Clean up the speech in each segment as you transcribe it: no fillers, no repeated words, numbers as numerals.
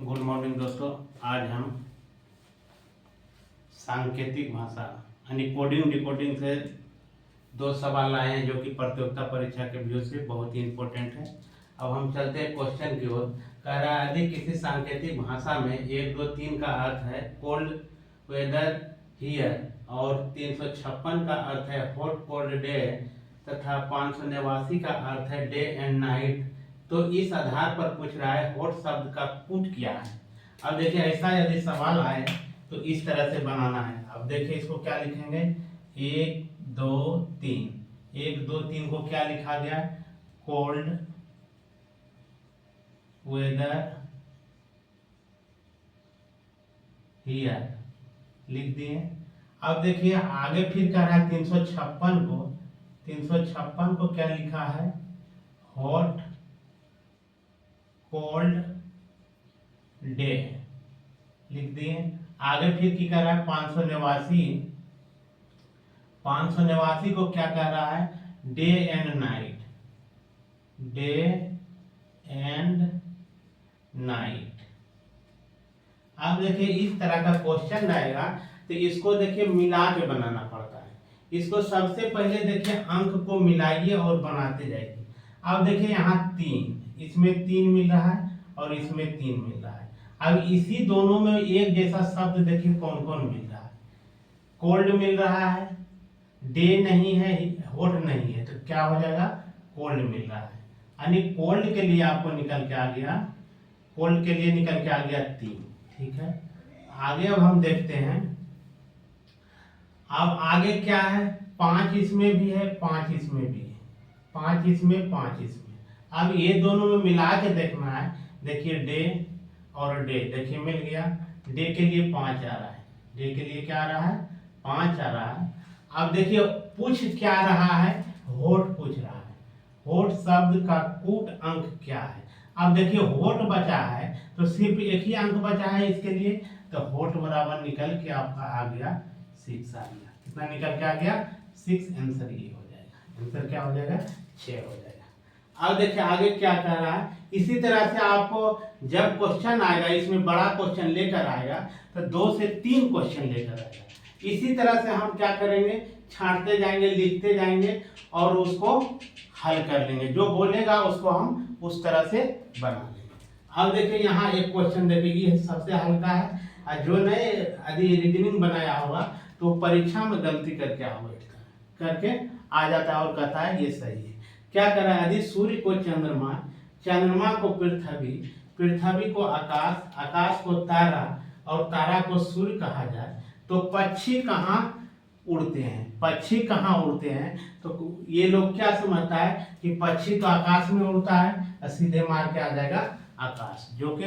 Good morning दोस्तों। आज हम सांकेतिक भाषा यानी कोडिंग डिकोडिंग से दो सवाल लाए हैं जो कि प्रतियोगिता परीक्षा के व्यू से बहुत ही इम्पोर्टेंट है। अब हम चलते हैं क्वेश्चन की ओर। कह रहा है यदि किसी सांकेतिक भाषा में 1, 2, 3 का अर्थ है कोल्ड वेदर हियर और 356 का अर्थ है हॉट कोल्ड डे तथा 589 का अर्थ है डे एंड नाइट, तो इस आधार पर पूछ रहा है हॉट शब्द का पुट क्या है। अब देखिए ऐसा यदि सवाल आए तो इस तरह से बनाना है। अब देखिए इसको क्या लिखेंगे, 1, 2, 3। 1, 2, 3 को क्या लिखा गया, कोल्ड वेदर हियर लिख दिए। अब देखिए आगे फिर कह रहा है 356 को क्या लिखा है, हॉट कोल्ड डे लिख दिए। आगे फिर की कर रहा है 589 को क्या कह रहा है, day and night, day and night. अब देखिए इस तरह का क्वेश्चन आएगा तो इसको देखिए मिला के बनाना पड़ता है। इसको सबसे पहले देखिए अंक को मिलाइए और बनाते जाइए। अब देखिए यहाँ 3, इसमें 3 मिल रहा है और इसमें 3 मिल रहा है। अब इसी दोनों में एक जैसा शब्द देखिए कौन कौन मिल रहा है, कोल्ड मिल रहा है, डे नहीं है, हॉट नहीं है, तो क्या हो जाएगा, कोल्ड मिल रहा है। यानी कोल्ड के लिए आपको निकल के आ गया, कोल्ड के लिए निकल के आ गया 3। ठीक है, आगे अब हम देखते हैं। अब आगे क्या है, 5 इसमें भी है, 5 इसमें भी है, 5 इसमें, 5 इसमें। अब ये दोनों में मिला के देखना है। देखिए डे और डे देखिए मिल गया, डे के लिए 5 आ रहा है, डे के लिए क्या आ रहा है, 5 आ रहा है। अब देखिए पूछ क्या रहा है, हॉट पूछ रहा है, हॉट शब्द का कूट अंक क्या है। अब देखिए हॉट बचा है तो सिर्फ एक ही अंक बचा है इसके लिए, तो हॉट बराबर निकल के आपका आ गया 6 आ गया। कितना निकल के आ गया, 6। आंसर ये हो जाएगा, आंसर क्या हो जाएगा, 6 हो जाएगा। अब देखिए आगे क्या कह रहा है। इसी तरह से आपको जब क्वेश्चन आएगा, इसमें बड़ा क्वेश्चन लेकर आएगा तो 2 से 3 क्वेश्चन लेकर आएगा। इसी तरह से हम क्या करेंगे, छांटते जाएंगे, लिखते जाएंगे और उसको हल कर लेंगे। जो बोलेगा उसको हम उस तरह से बना लेंगे। अब देखिए यहाँ एक क्वेश्चन देखिए, ये सबसे हल्का है और जो नए यदि रीजनिंग बनाया होगा तो परीक्षा में गलती करके करके आ जाता है और कहता है ये सही है। क्या कर रहा है, यदि सूर्य को चंद्रमा, चंद्रमा को पृथ्वी, पृथ्वी को आकाश, आकाश को तारा और तारा को सूर्य कहा जाए तो पक्षी कहाँ उड़ते हैं, पक्षी कहाँ उड़ते हैं। तो ये लोग क्या समझता है कि पक्षी तो आकाश में उड़ता है, सीधे मार के आ जाएगा आकाश, जो कि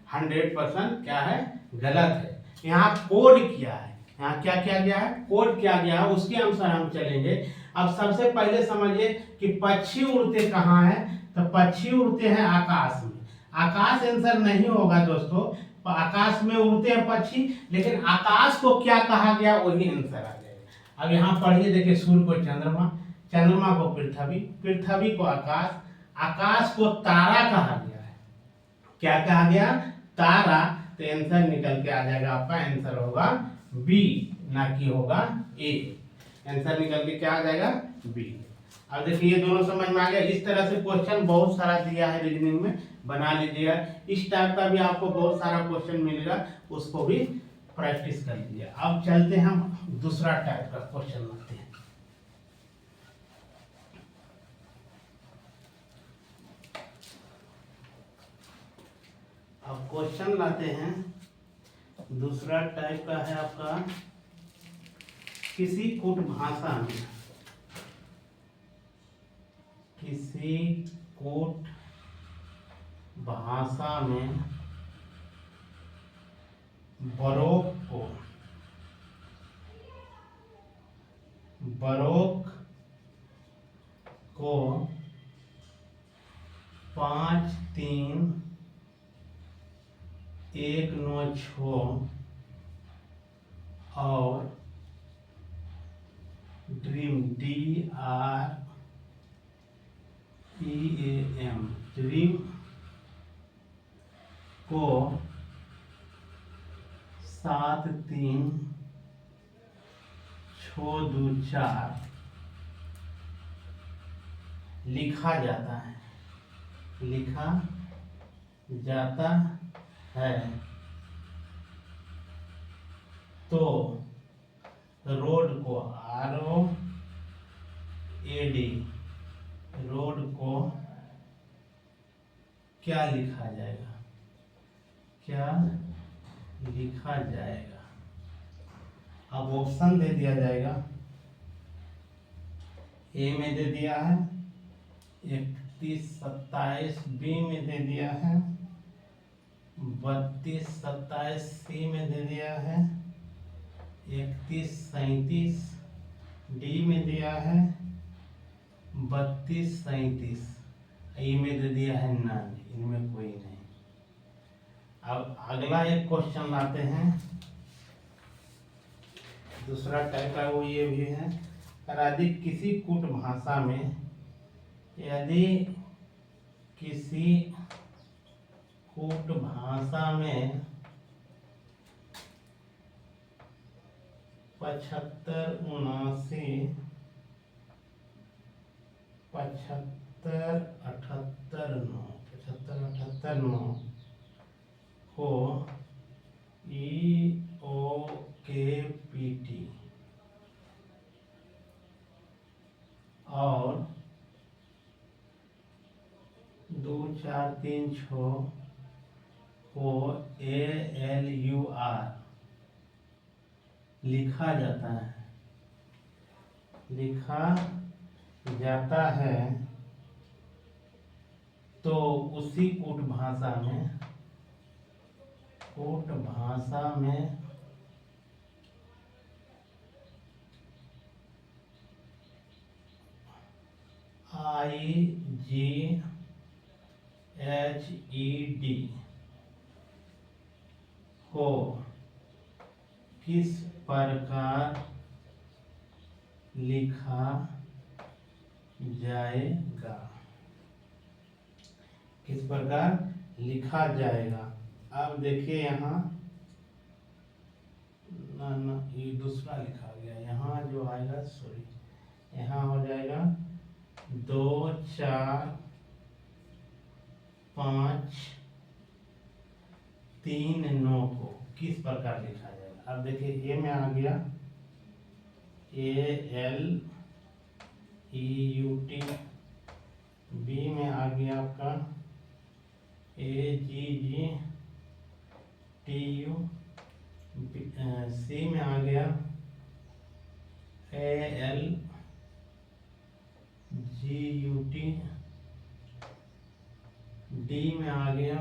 100% क्या है, गलत है। यहाँ कोड किया है, यहाँ क्या किया गया है, कोड किया गया है, उसके अनुसार हम चलेंगे। अब सबसे पहले समझिए कि पक्षी उड़ते कहाँ हैं, तो पक्षी उड़ते हैं आकाश में। आकाश आंसर नहीं होगा दोस्तों, आकाश में उड़ते हैं पक्षी, लेकिन आकाश को क्या कहा गया वही आंसर आ जाएगा। अब यहाँ पढ़िए, देखिए सूर्य को चंद्रमा, चंद्रमा को पृथ्वी, पृथ्वी को आकाश, आकाश को तारा कहा गया है। क्या कहा गया, तारा, तो आंसर निकल के आ जाएगा आपका, आंसर होगा बी, ना कि होगा ए। आंसर निकल के क्या आ जाएगा, बी। अब देखिए ये दोनों समझ में आ गया। इस तरह से क्वेश्चन बहुत सारा दिया है रीजनिंग में, बना लीजिएगा। इस टाइप का भी आपको बहुत सारा क्वेश्चन मिलेगा, उसको भी प्रैक्टिस कर लीजिए। अब चलते हैं हम दूसरा टाइप का क्वेश्चन लाते हैं। अब क्वेश्चन लाते हैं दूसरा टाइप का है आपका, किसी कूट भाषा में, किसी कूट भाषा में बरोक को 5, 3, 1, 9, 6 और ड्रीम, DREAM, ड्रीम को 7 3 6 2 4 लिखा जाता है, लिखा जाता है, तो रोड को ROAD रोड को क्या लिखा जाएगा, क्या लिखा जाएगा। अब ऑप्शन दे दिया जाएगा। ए में दे दिया है 31 27, बी में दे दिया है 32 27, सी में दे दिया है 31 37, डी में दिया है 32 37, ई में दे दिया है नन, इनमें कोई नहीं। अब अगला एक क्वेश्चन लाते हैं, दूसरा टाइप का, वो ये भी है। यदि किसी कूट भाषा में, यदि किसी कूट भाषा में 75 79 75 78 9 75 78 9 को EOKPT और 2 4 3 6 को ALUR लिखा जाता है, लिखा जाता है, तो उसी कूट भाषा में IGHED को किस प्रकार लिखा जाएगा, किस प्रकार लिखा जाएगा। अब देखिए यहाँ ना ये दूसरा लिखा गया, यहाँ जो आएगा, सॉरी, यहाँ हो जाएगा 2 4 5 3 9 को किस प्रकार लिखा जाएगा। अब देखिए ए में आ गया ALEUT, बी में आ गया आपका AGGTU, सी में आ गया ALGUT, डी में आ गया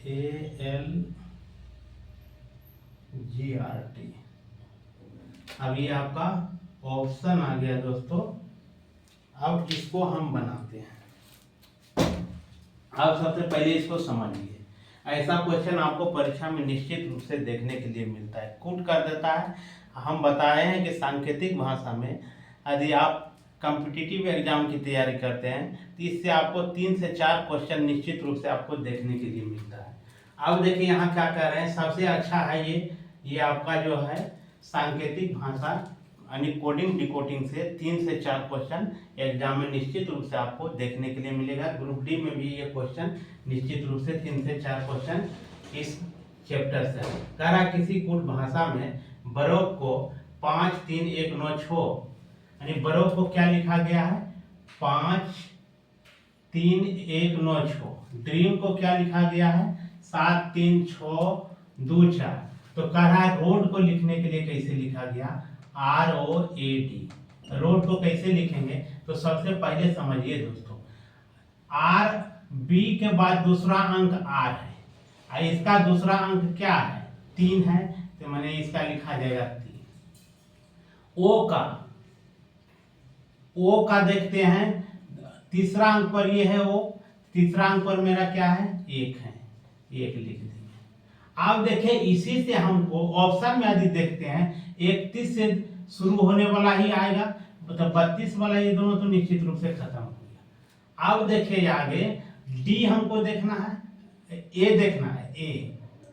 ALGRT। अब ये आपका ऑप्शन आ गया दोस्तों। अब इसको हम बनाते हैं। अब सबसे पहले इसको समझिए। ऐसा क्वेश्चन आपको परीक्षा में निश्चित रूप से देखने के लिए मिलता है, कूट कर देता है। हम बताए हैं कि सांकेतिक भाषा में यदि आप कॉम्पिटिटिव एग्जाम की तैयारी करते हैं तो इससे आपको 3 से 4 क्वेश्चन निश्चित रूप से आपको देखने के लिए मिलता है। अब देखिए यहाँ क्या कर रहे हैं, सबसे अच्छा है ये आपका जो है सांकेतिक भाषा यानी कोडिंग डिकोडिंग से 3 से 4 क्वेश्चन एग्जाम में निश्चित रूप से आपको देखने के लिए मिलेगा। ग्रुप डी में भी ये क्वेश्चन निश्चित रूप से 3 से 4 क्वेश्चन इस चैप्टर से कह रहा। किसी कूट भाषा में बरोक को 5 3 1 9 6 यानी बरोक को क्या लिखा गया है 5 3 1 9 6। ड्रीम को क्या लिखा गया है 7 3 6 2 4। तो कह रहा है रोड को लिखने के लिए कैसे लिखा गया ROAD। रोड को कैसे लिखेंगे तो सबसे पहले समझिए दोस्तों, R B के बाद दूसरा अंक R है और इसका दूसरा अंक क्या है 3 है, तो मैंने इसका लिखा जाएगा 3। O का देखते हैं, तीसरा अंक पर ये है O, तीसरा अंक पर मेरा क्या है 1 है, 1 लिख देंगे। अब देखिए इसी से हमको ऑप्शन में यदि देखते हैं 31 से शुरू होने वाला ही आएगा, मतलब 32 वाला, ये दोनों तो निश्चित रूप से खत्म हो गया। अब देखिए आगे डी हमको देखना है, ए देखना है,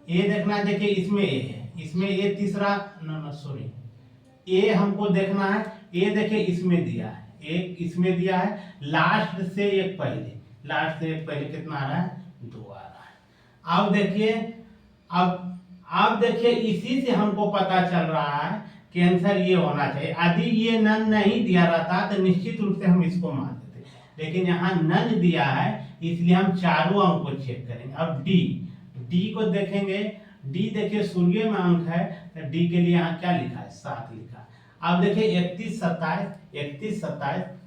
ए देखना है, देखिए इसमें ए है, इसमें ए तीसरा, नो सॉरी, ए हमको देखना है, ए देखिए इसमें दिया है, एक इसमें दिया है, लास्ट से एक पहले, लास्ट से एक पहले कितना आ रहा है, 2 आ रहा है। अब देखिए, अब देखिए इसी से हमको पता चल रहा है कि आंसर ये होना चाहिए। यदि ये नन नहीं दिया रहता तो निश्चित रूप से हम इसको मान देते, लेकिन यहाँ नन दिया है इसलिए हम चारों अंक को चेक करेंगे। अब डी को देखेंगे, डी देखिए शून्य में अंक है, तो डी के लिए यहाँ क्या लिखा है, 7 लिखा है। अब देखिए 31 27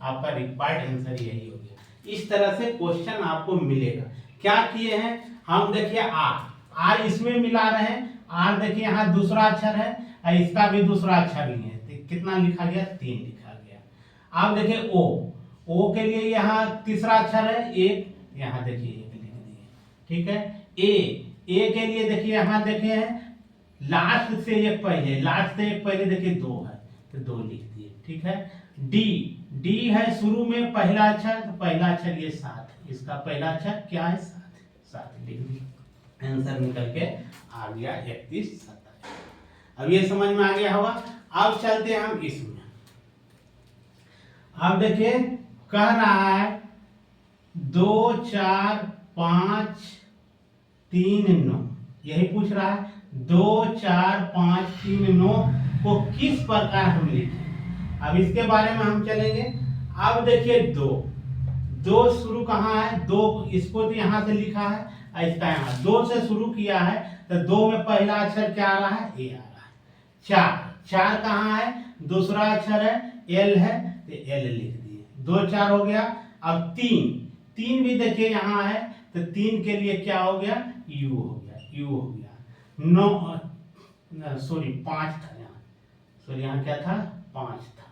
आपका रिक्वायर्ड आंसर यही हो गया। इस तरह से क्वेश्चन आपको मिलेगा। क्या किए हैं हम, देखिए आर इसमें मिला रहे हैं, आर देखिए यहाँ दूसरा अक्षर है और इसका भी दूसरा अक्षर लिए, तो कितना लिखा गया, 3 लिखा गया। अब देखिए ओ के लिए यहाँ तीसरा अक्षर है 1, यहाँ देखिए 1 लिख दिए, ठीक है। ए के लिए देखिए यहाँ देखे हैं लास्ट से एक पहले देखिए 2 है, तो 2 लिख दिए, ठीक है। डी है शुरू में पहला अक्षर, तो पहला अक्षर ये 7, इसका पहला अक्षर क्या है, 7 लिख दिए, आंसर निकल के आ गया 31 27। अब ये समझ में आ गया होगा। अब चलते हैं हम इसमें। अब देखिए कह रहा है 2 4 5 3 9, यही पूछ रहा है 2 4 5 3 9 को किस प्रकार हम लिखें। अब इसके बारे में हम चलेंगे। अब देखिए दो शुरू कहाँ है, 2 इसको तो यहाँ से लिखा है और इसका यहाँ 2 से शुरू किया है, तो 2 में पहला अक्षर क्या आ रहा है, ए आ रहा है। 4 कहाँ है, दूसरा अक्षर है, एल है, तो एल लिख दिए, 2 4 हो गया। अब 3 भी देखिए यहाँ है, तो 3 के लिए क्या हो गया, यू हो गया। 9 सॉरी 5 था यहाँ, सॉरी यहाँ क्या था, 5 था,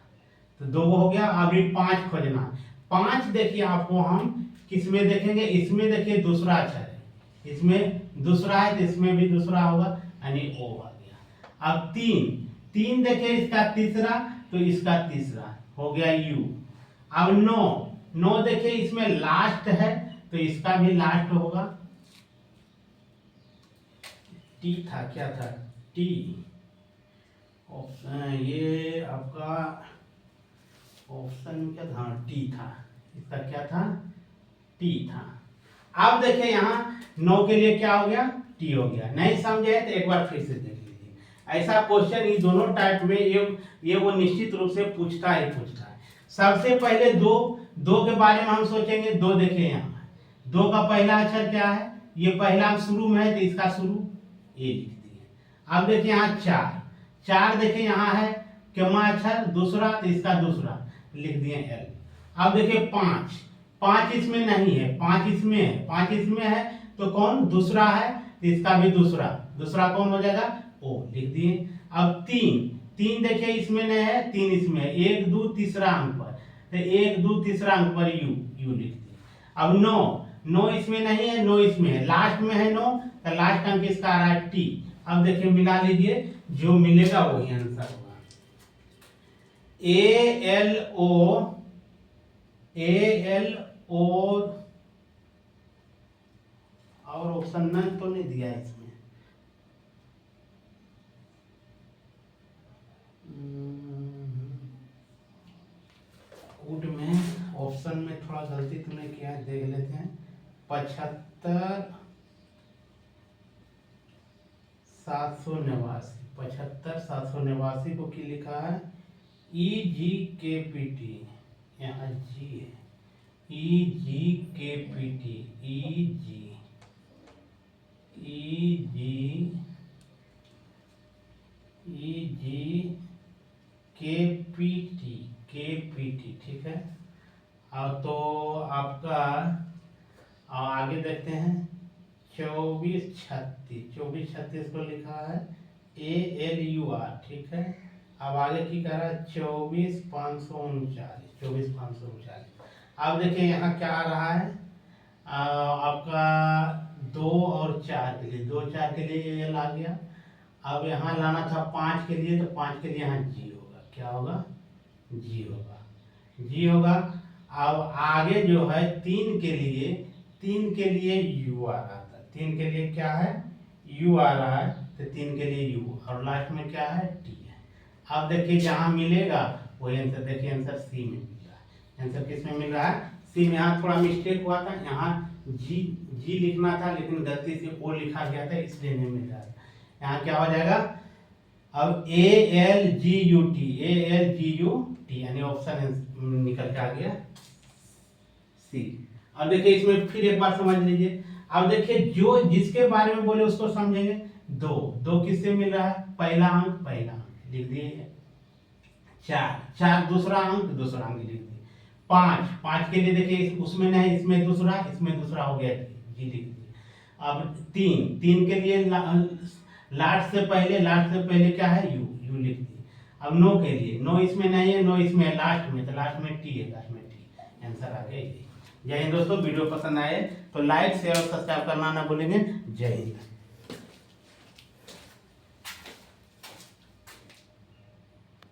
तो 2 हो गया। अभी 5 खोजना। 5 देखिए आपको हम किस में देखेंगे, इसमें देखिए दूसरा अक्षर है, इसमें दूसरा है तो इसमें भी दूसरा होगा, यानी ओ आ गया। अब 3 देखिए इसका तीसरा, तो इसका तीसरा हो गया यू। अब 9 देखिए इसमें लास्ट है, तो इसका भी लास्ट होगा, टी था, क्या था, टी ऑप्शन, ये आपका ऑप्शन क्या था, टी था, इसका क्या था, टी था। अब देखिए यहाँ 9 के लिए क्या हो गया, टी हो गया। नहीं समझे तो एक बार फिर से देख लीजिए। ऐसा क्वेश्चन ये दोनों टाइप में ये वो निश्चित रूप से पूछता है। सबसे पहले दो के बारे में हम सोचेंगे। 2 देखिए यहाँ 2 का पहला अक्षर क्या है, ये पहला शुरू में है, तो इसका शुरू ए लिख दिए। अब देखिए यहाँ 4 देखिए यहाँ है क्यों अक्षर दूसरा, तो इसका दूसरा लिख दिए एल। अब देखिए 5 इसमें नहीं है, 5 इसमें है, तो कौन दूसरा है, तो इसका भी दूसरा कौन हो जाएगा, ओ लिख दिए। अब 3 देखिए इसमें नहीं है, 3 इसमें है, 1 2 तीसरा अंक पर, तो 1 2 तीसरा अंक पर यू लिख दिए। अब 9 इसमें नहीं है, 9 इसमें है, लास्ट में है 9, तो लास्ट अंक इसका आ रहा है टी। अब देखिए मिला लीजिए, जो मिलेगा वही आंसर होगा। ALO और ऑप्शन नन तो नहीं दिया इसमें, कोड में ऑप्शन में थोड़ा गलती तुमने किया है, देख लेते हैं। 75 789 को की लिखा है, EGKPT, यहाँ जी है, EGKPT, KPT, ठीक है। तो आपका आगे देखते हैं 2436 को लिखा है ALUR, ठीक है। अब आगे की कह रहा है 24,539। अब देखिए यहाँ क्या आ रहा है, आपका 2 और 4 के लिए, 2 4 के लिए ये आ गया। अब यहाँ लाना था 5 के लिए, तो 5 के लिए यहाँ जी होगा, क्या होगा, जी होगा। अब आगे जो है 3 के लिए यू आ रहा था, 3 के लिए क्या है, यू आ रहा है तो 3 के लिए यू और लास्ट में क्या है टी है। अब देखिए जहाँ मिलेगा वही आंसर, देखिए आंसर सी में मिल रहा है। आंसर किस में मिल रहा है? सी में। यहाँ थोड़ा मिस्टेक हुआ था, यहाँ जी लिखना था लेकिन गलती से ओ लिखा गया था इसलिए नहीं मिल रहा था। यहाँ क्या हो जाएगा अब ALGUT यानी ऑप्शन निकल के आ गया सी। अब देखिए इसमें फिर एक बार समझ लीजिए। अब देखिए जो जिसके बारे में बोले उसको समझेंगे। दो किससे मिल रहा है? पहला अंक लिख दिए। 4 दूसरा अंक लिख दिए। 5 के लिए देखिए उसमें नहीं, इसमें दूसरा हो गया जी लिख दिए। अब 3 के लिए लास्ट से पहले क्या है यू लिख दिए। अब 9 के लिए, 9 इसमें नहीं है, 9 इसमें है लास्ट में, तो लास्ट में टी है, आंसर आ गया। जय हिंद दोस्तों, वीडियो पसंद आए तो लाइक शेयर और सब्सक्राइब करना ना भूलेंगे। जय हिंद।